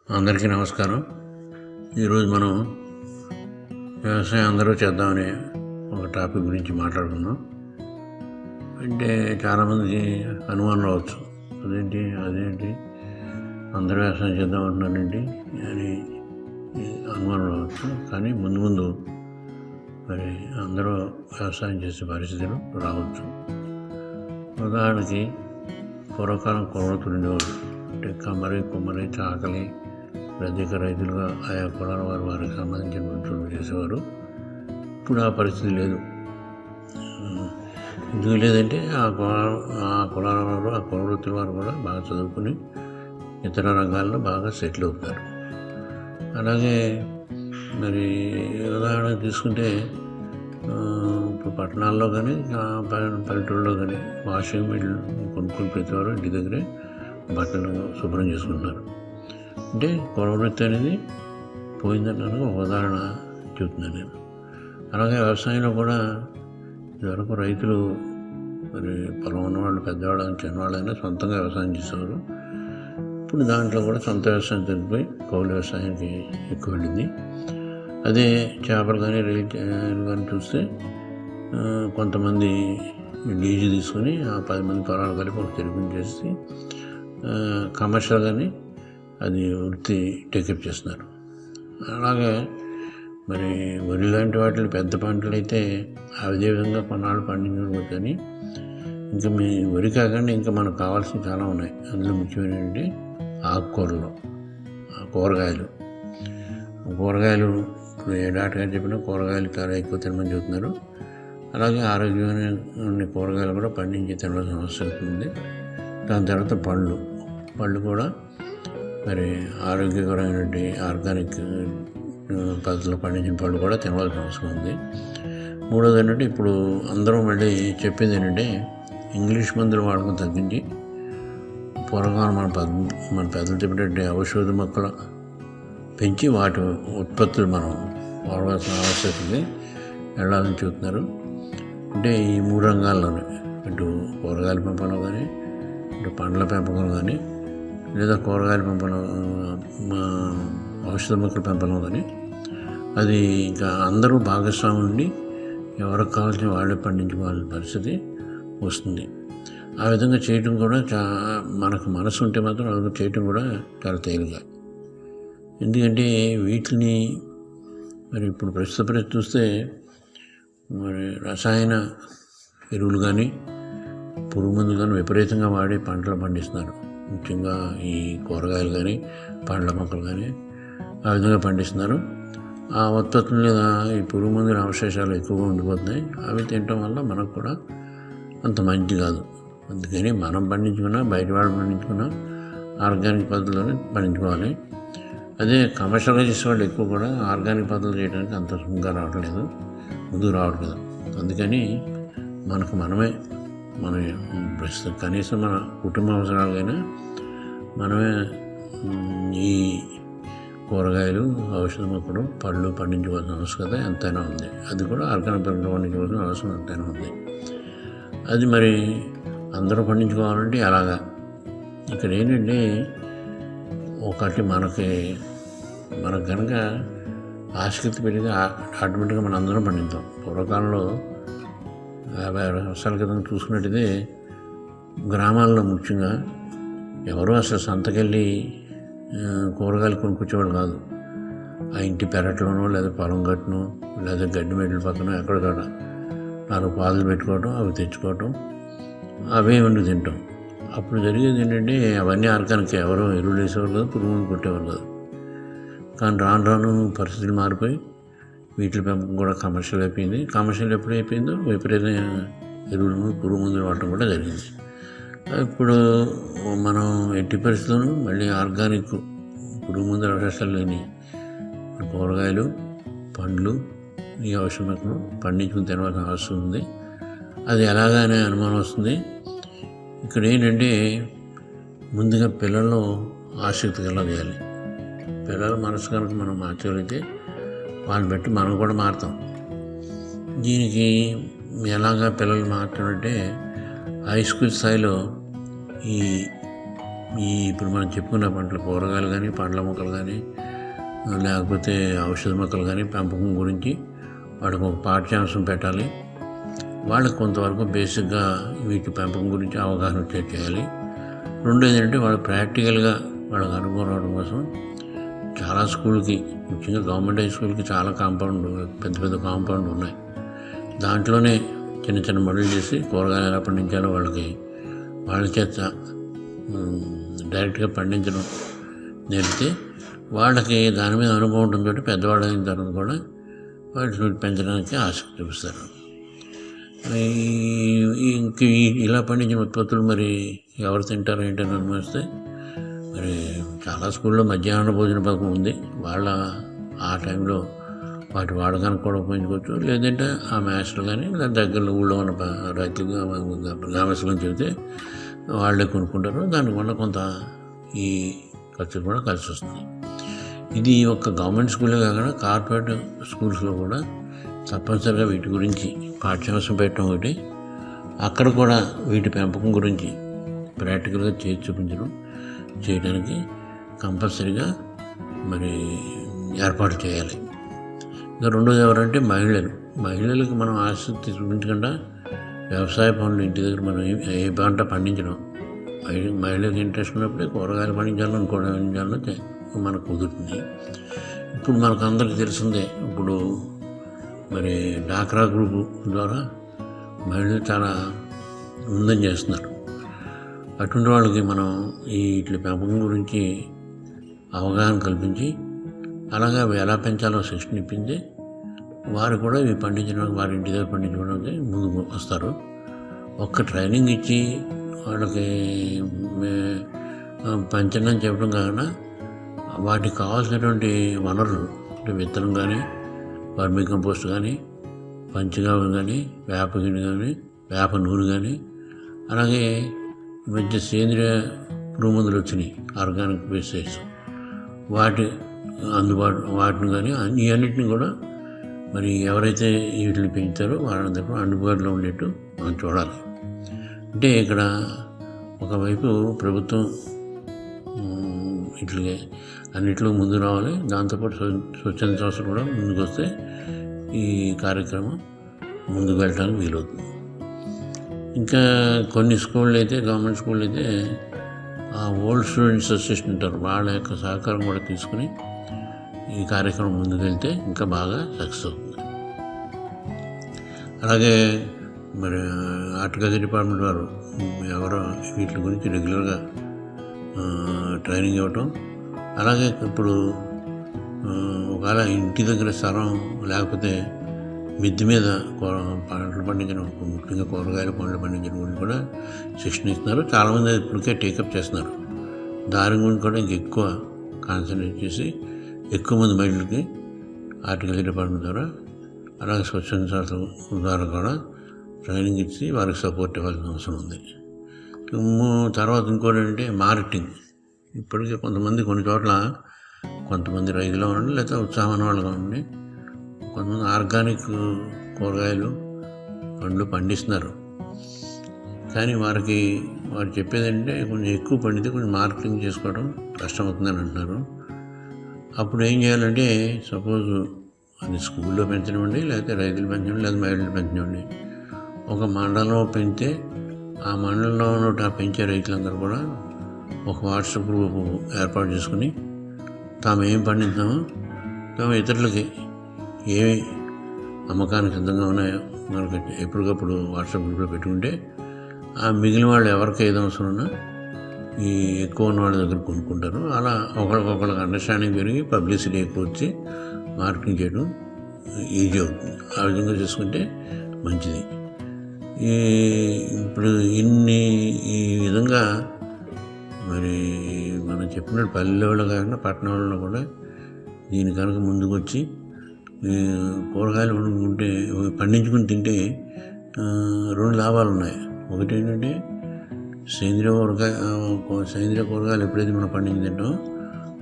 అందరికీ నమస్కారం. ఈరోజు మనం వ్యవసాయం అందరూ చేద్దామనే ఒక టాపిక్ గురించి మాట్లాడుకుందాం. అంటే చాలామందికి అనుమానం రావచ్చు, అదేంటి అందరూ వ్యవసాయం చేద్దామంటున్నారండి అని అనుమానం రావచ్చు. కానీ ముందు మరి అందరూ వ్యవసాయం చేసే పరిస్థితులు రావచ్చు. ఉదాహరణకి పూర్వకాలం కుర్రతులు ఉండేవాళ్ళు, అంటే కుమ్మరి చాకలి ప్రత్యేక రైతులుగా ఆయా కులాల వారికి సంబంధించిన వృత్తులు చేసేవారు. ఇప్పుడు ఆ పరిస్థితి లేదు. ఎందుకు లేదంటే ఆ కులాల వారు, ఆ కుల వృత్తుల వారు కూడా బాగా చదువుకుని ఇతర రంగాల్లో బాగా సెటిల్ అవుతారు. అలాగే మరి ఉదాహరణ తీసుకుంటే ఇప్పుడు పట్టణాల్లో కానీ పల్లెటూళ్ళలో కానీ వాషింగ్ మిషన్ కొనుక్కొని ప్రతివారు ఇంటి దగ్గరే బట్టలు శుభ్రం చేసుకుంటున్నారు. అంటే కుల వృత్తి అనేది పోయిందన్నాను ఒక ఉదాహరణ చెబుతున్నాను నేను. అలాగే వ్యవసాయంలో కూడా ఇదివరకు రైతులు మరి పొలం ఉన్నవాళ్ళు, పెద్దవాళ్ళు, చిన్నవాళ్ళైనా సొంతంగా వ్యవసాయం చేసేవారు. ఇప్పుడు దాంట్లో కూడా సొంత వ్యవసాయం తగ్గిపోయి కౌలు వ్యవసాయానికి ఎక్కువ వెళ్ళింది. అదే చేపలు కానీ రైలు కానీ చూస్తే కొంతమంది లీజు తీసుకొని ఆ 10 మంది పొలాలు కలిపి ఒక తెరిపించేసి కమర్షియల్గాని అది వృత్తి టేకప్ చేస్తున్నారు. అలాగే మరి వరి లాంటి వాటిని పెద్ద పంటలు అయితే అదేవిధంగా కొన్నాళ్ళు పండించకూడదు. కానీ ఇంకా వరి కాకుండా ఇంకా మనకు కావాల్సినవి చాలా ఉన్నాయి. అందులో ముఖ్యమైనటువంటి ఆకుకూరలు, కూరగాయలు ఇప్పుడు ఏ డాక్టర్ గారు చెప్పినా కూరగాయలు చాలా ఎక్కువ తినమని చెబుతున్నారు. అలాగే ఆరోగ్యమైన కూరగాయలు కూడా పండించి తినవలసిన అవసరం ఉంది. దాని తర్వాత పళ్ళు కూడా మరి ఆరోగ్యకరమైనటువంటి ఆర్గానిక్ పద్ధతిలో పండించిన పళ్ళు కూడా తినవలసిన అవసరం ఉంది. మూడోది ఏంటంటే ఇప్పుడు అందరూ మళ్ళీ చెప్పింది ఏంటంటే ఇంగ్లీష్ మందులు వాడకం తగ్గించి పూర్వకాలం మన పెద్దలు చెప్పినట్టు ఔషధ మొక్కలు పెంచి వాటి ఉత్పత్తులు మనం వాడవలసిన ఆవశ్యకతకి వెళ్ళాలని చూస్తున్నారు. అంటే ఈ 3 రంగాల్లోనే, ఇటు కూరగాయల పెంపకం కానీ, ఇటు పండ్ల పెంపకం కానీ, లేదా కూరగాయల పెంపకం, ఔషధ మొక్కల పెంపకం కానీ, అది ఇంకా అందరూ భాగస్వామి ఉండి ఎవరికి కావాల్సిన వాళ్ళే పండించుకోవాల్సిన పరిస్థితి వస్తుంది. ఆ విధంగా చేయటం కూడా మనకు మనసు ఉంటే మాత్రం అది చేయటం కూడా చాలా తేలిక. ఎందుకంటే వీటిని మరి ఇప్పుడు ప్రస్తుత పరిస్థితి చూస్తే మరి రసాయన ఎరువులు కానీ పురుగు మందులు కానీ విపరీతంగా వాడి పంటలు పండిస్తున్నారు. ముఖ్యంగా ఈ కూరగాయలు కానీ పండ్ల మొక్కలు కానీ ఆ విధంగా పండిస్తున్నారు. ఆ ఉత్పత్తుల మీద ఈ పురుగు మందుల అవశేషాలు ఎక్కువగా ఉండిపోతున్నాయి. అవి తినటం వల్ల మనకు కూడా అంత మంచిది కాదు. అందుకని మనం పండించుకున్నా, బయట వాళ్ళు పండించుకున్నా ఆర్గానిక్ పద్ధతిలోనే పండించుకోవాలి. అదే కమర్షియల్గా చేసేవాళ్ళు ఎక్కువ కూడా ఆర్గానిక్ పద్ధతులు చేయడానికి అంత సుఖంగా ముందుకు రావట్లేదు. అందుకని మనమే ప్రస్తుతం కనీసం మన కుటుంబ అవసరాలకైనా మనమే ఈ కూరగాయలు, ఔషధ మొక్కలు, పళ్ళు పండించుకోవాల్సిన అవసరత ఎంతైనా ఉంది. అది కూడా ఆర్గానిక్ పద్ధతిలో పండించుకోవాల్సిన అవసరం ఎంతైనా ఉంది. అది మరి అందరూ పండించుకోవాలంటే అలాగా. ఇక్కడ ఏంటంటే ఒకటి మనకు కనుక ఆసక్తి పెరిగి ఆటోమేటిక్గా మనం అందరం పండిద్దాం. పూర్వకాలంలో 50 సంవత్సరాల క్రితం చూసుకున్నట్టయితే గ్రామాల్లో ముఖ్యంగా ఎవరూ అసలు సంతకెళ్ళి కూరగాయలు కొనుక్కొచ్చేవాళ్ళు కాదు. ఆ ఇంటి పెరట్లోనో లేదా పొలం గట్టునో లేదా గడ్డి మెట్ల పక్కన ఎక్కడికక్కడ 4 పాదులు పెట్టుకోవటం, అవి తెచ్చుకోవటం, అవే వండి తింటాం. అప్పుడు జరిగేది ఏంటంటే అవన్నీ ఆర్గానిక్, ఎవరో ఎరువులు వేసేవారు కాదు, పురుగులు కొట్టేవారు కాదు. కానీ రాను పరిస్థితులు మారిపోయి వీటి పెంపకం కూడా కమర్షియల్ అయిపోయింది. కమర్షియల్ ఎప్పుడు అయిపోయిందో విపరీతమైన ఎరువులు, పురుగు మందులు వాడటం కూడా జరిగింది. ఇప్పుడు మనం ఎట్టి పరిస్థితులను మళ్ళీ ఆర్గానిక్ పురుగు మందుల అవకాశాలు లేని కూరగాయలు, పండ్లు, ఈ ఔషధ మొక్కలు పండించుకుని తినవలసిన అవసరం ఉంది. అది ఎలాగనే అనుమానం వస్తుంది. ఇక్కడ ఏంటంటే ముందుగా పిల్లల్లో ఆసక్తి కలగజేయాలి. పిల్లల మనసు కనుక మనం మార్చగలిగితే వాళ్ళని బట్టి మనం కూడా మారుతాం. దీనికి ఎలాగా పిల్లలు మార్చడం అంటే హై స్కూల్ స్థాయిలో ఈ ఇప్పుడు మనం చెప్పుకున్న పంటలు, కూరగాయలు కానీ, పండ్ల మొక్కలు కానీ, లేకపోతే ఔషధ మొక్కలు కానీ పెంపకం గురించి వాళ్ళకి ఒక పాఠ్యాంశం పెట్టాలి. వాళ్ళకి కొంతవరకు బేసిక్గా వీటి పెంపకం గురించి అవగాహన చేయాలి. రెండోది ఏంటంటే వాళ్ళు ప్రాక్టికల్గా వాళ్ళకి అనుభవం రావడం కోసం చాలా స్కూల్కి, ముఖ్యంగా గవర్నమెంట్ హై స్కూల్కి చాలా పెద్ద పెద్ద కాంపౌండ్ ఉన్నాయి. దాంట్లోనే చిన్న చిన్న మడులు చేసి కూరగాయలు ఎలా పండించాలో వాళ్ళ చేత డైరెక్ట్గా పండించడం నేర్పితే వాళ్ళకి దాని మీద అనుభవం ఉంటుంది. కాబట్టి పెద్దవాళ్ళు అయిన తర్వాత కూడా వాటిని పెంచడానికి ఆసక్తి చూపిస్తారు. ఇంక ఇలా పండించిన ఉత్పత్తులు మరి ఎవరు తింటారు ఏంటని అనుమతిస్తే, మరి చాలా స్కూల్లో మధ్యాహ్న భోజన పథకం ఉంది. వాళ్ళ ఆ టైంలో వాటి వాడకానికి కూడా ఉపయోగించుకోవచ్చు. లేదంటే ఆ మాస్టర్లు కానీ లేదా దగ్గరలో ఊళ్ళో ఉన్న రైతులుగా గ్రామస్తులను చెబితే వాళ్ళే కొనుక్కుంటారు. దానివల్ల కొంత ఈ ఖర్చు కూడా కలిసి వస్తుంది. ఇది ఒక గవర్నమెంట్ స్కూలే కాకుండా కార్పొరేట్ స్కూల్స్లో కూడా తప్పనిసరిగా వీటి గురించి పాఠ్యాంశం పెట్టడం ఒకటి, అక్కడ కూడా వీటి పెంపకం గురించి ప్రాక్టికల్గా చేసి చూపించడం చేయడానికి కంపల్సరీగా మరి ఏర్పాటు చేయాలి. ఇంకా రెండోది ఎవరంటే మహిళలకు మనం ఆసక్తి చూపించకుండా వ్యవసాయ పనులు ఇంటి దగ్గర మనం ఏ పంట పండించడం, మహిళలకు ఇంట్రెస్ట్ ఉన్నప్పుడే కూరగాయలు పండించాలో ఇంకోటి పండించాలో మనకు కుదురుతుంది. ఇప్పుడు మనకు అందరికీ తెలిసిందే, ఇప్పుడు మరి డాక్రా గ్రూపు ద్వారా మహిళలు చాలా ముందని చేస్తున్నారు. అటువంటి వాళ్ళకి మనం ఇట్ల పెంపకం గురించి అవగాహన కల్పించి అలాగే అవి ఎలా పెంచాలో శిక్షణ ఇప్పించి వారు కూడా ఇవి పండించడానికి, వారి ఇంటి దగ్గర పండించడానికి ముందుకు వస్తారు. ఒక్క ట్రైనింగ్ ఇచ్చి వాళ్ళకి పెంచడం చెప్పడం కాకుండా వాటికి కావాల్సినటువంటి వనరులు అంటే విత్తనం కానీ, వర్మీ కంపోస్ట్ కానీ, పంచగావి కానీ, వేపగిని కానీ, వేప నూనె కానీ, అలాగే ఈ మధ్య సేంద్రియ పురుగు మందులు వచ్చినాయి, ఆర్గానిక్ పెస్టిసైడ్స్, వాటిని కానీ అన్నిటిని కూడా మరి ఎవరైతే వీటిని పెంచుతారో వాళ్ళందరూ అందుబాటులో ఉండేట్టు మనం చూడాలి. అంటే ఇక్కడ ఒకవైపు ప్రభుత్వం ఇట్లే అన్నిట్లో ముందు రావాలి, దాంతోపాటు స్వచ్ఛంద సంస్థలు కూడా ముందుకు వస్తే ఈ కార్యక్రమం ముందుకు వెళ్ళడానికి వీలవుతుంది. ఇంకా కొన్ని స్కూళ్ళు అయితే, గవర్నమెంట్ స్కూళ్ళు అయితే ఆ ఓల్డ్ స్టూడెంట్స్ అసోసియేషన్ ఉంటారు, వాళ్ళ యొక్క సహకారం కూడా తీసుకుని ఈ కార్యక్రమం ముందుకు వెళ్తే ఇంకా బాగా సక్సెస్ అవుతుంది. అలాగే మరి హార్టికల్చర్ డిపార్ట్మెంట్ వారు ఎవరో వీటి గురించి రెగ్యులర్గా ట్రైనింగ్ ఇవ్వటం, అలాగే ఇప్పుడు ఒకవేళ ఇంటి దగ్గర స్థలం లేకపోతే మిద్దె మీద పంటలు పండించడం, ముఖ్యంగా కూరగాయలు పండ్లు పండించడం గురించి కూడా శిక్షణ ఇస్తున్నారు. చాలామంది ఇప్పటికే టేకప్ చేస్తున్నారు. దాని గురించి కూడా ఇంకెక్కువ కాన్సన్ట్రేట్ చేసి ఎక్కువ మంది మహిళలకి హార్టికల్చర్ డిపార్ట్మెంట్ ద్వారా అలాగే స్వచ్ఛంద సంస్థల ద్వారా కూడా ట్రైనింగ్ ఇచ్చి వారికి సపోర్ట్ ఇవ్వాల్సిన అవసరం ఉంది. తర్వాత ఇంకోటి అంటే మార్కెటింగ్. ఇప్పటికే కొన్ని చోట్ల కొంతమంది రైతులు ఉండండి లేదా ఉత్సాహమైన వాళ్ళుగా ఉండి కొంతమంది ఆర్గానిక్ కూరగాయలు పండ్లు పండిస్తున్నారు. కానీ వారు చెప్పేది అంటే కొంచెం ఎక్కువ పండితే కొంచెం మార్కెటింగ్ చేసుకోవడం కష్టమవుతుందని అంటున్నారు. అప్పుడు ఏం చేయాలంటే, సపోజ్ అది స్కూల్లో పెంచనివ్వండి, లేకపోతే రైతులు పెంచండి, లేదా మహిళలు పెంచనివ్వండి, ఒక మండలంలో పెంచితే ఆ మండలంలో ఉన్న పెంచే రైతులందరూ కూడా ఒక వాట్సాప్ గ్రూప్ ఏర్పాటు చేసుకుని తాము ఏం పండిస్తామో తాము ఇతరులకి ఏమి అమ్మకానికి సిద్ధంగా ఉన్నాయో మనకు ఎప్పటికప్పుడు వాట్సాప్ గ్రూప్లో పెట్టుకుంటే ఆ మిగిలిన వాళ్ళు ఎవరికి ఏది అవసరం ఉన్నా ఈ ఎక్కువ ఉన్న వాళ్ళ దగ్గర కొనుక్కుంటారు. అలా ఒకళ్ళకి అండర్స్టాండింగ్ పెరిగి పబ్లిసిటీ ఎక్కువ వచ్చి మార్కెటింగ్ చేయడం ఈజీ అవుతుంది. ఆ విధంగా చేసుకుంటే మంచిది. ఇప్పుడు ఈ విధంగా మరి మనం చెప్పినట్టు పల్లెల్లో కాకుండా పట్టణాలలో కూడా దీని కనుక ముందుకు వచ్చి కూరగాయలు పండించుకుని తింటే రెండు లాభాలు ఉన్నాయి. ఒకటి ఏంటంటే సేంద్రియ కూరగాయలు ఎప్పుడైతే మనం పండించి తింటామో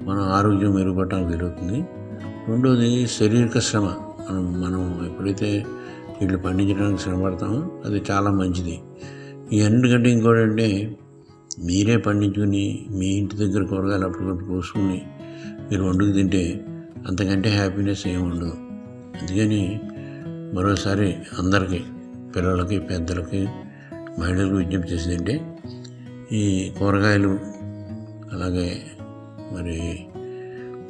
మన ఆరోగ్యం మెరుగుపడటానికి వీలవుతుంది. రెండోది శారీరక శ్రమ. మనం ఎప్పుడైతే వీళ్ళు పండించడానికి శ్రమ పడతామో అది చాలా మంచిది. ఈ అన్నిటికంటే ఇంకోటి అంటే మీరే పండించుకుని మీ ఇంటి దగ్గర కూరగాయలు అప్పటికప్పుడు కోసుకుని మీరు వండుకు తింటే అంతకంటే హ్యాపీనెస్ ఏమి ఉండదు. అందుకని మరోసారి అందరికీ, పిల్లలకి, పెద్దలకి, మహిళలకు విజ్ఞప్తి చేసేదంటే ఈ కూరగాయలు అలాగే మరి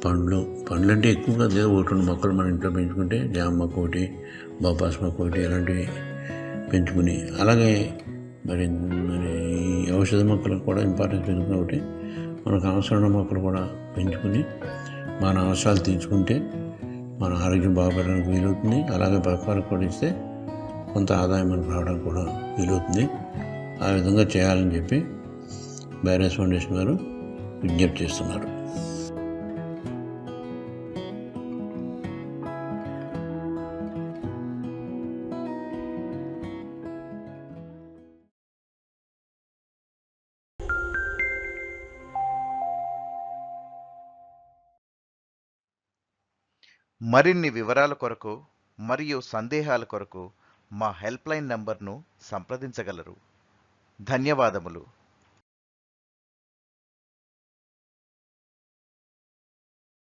పండ్లు అంటే ఎక్కువగా ఏదో ఒకటి రెండు మొక్కలు మన ఇంట్లో పెంచుకుంటే జామ మొక్క ఒకటి, బొప్పాస్ మొక్క ఒకటి ఇలాంటివి పెంచుకుని, అలాగే మరి మరి ఈ ఔషధ మొక్కలకు కూడా ఇంపార్టెన్స్ పెంచుకుని ఒకటి మనకు అవసరమైన మొక్కలు కూడా పెంచుకుని మన అవసరాలు తీర్చుకుంటే మన ఆరోగ్యం బాగుపడడానికి వీలవుతుంది. అలాగే పక్కవారికి కూడా ఇస్తే కొంత ఆదాయం మనకు రావడానికి కూడా వీలవుతుంది. ఆ విధంగా చేయాలని చెప్పి బైరాస్ ఫౌండేషన్ వారు విజ్ఞప్తి చేస్తున్నారు. మరిన్ని వివరాల కొరకు మరియు సందేహాల కొరకు మా హెల్ప్ లైన్ నంబర్ను సంప్రదించగలరు. ధన్యవాదములు.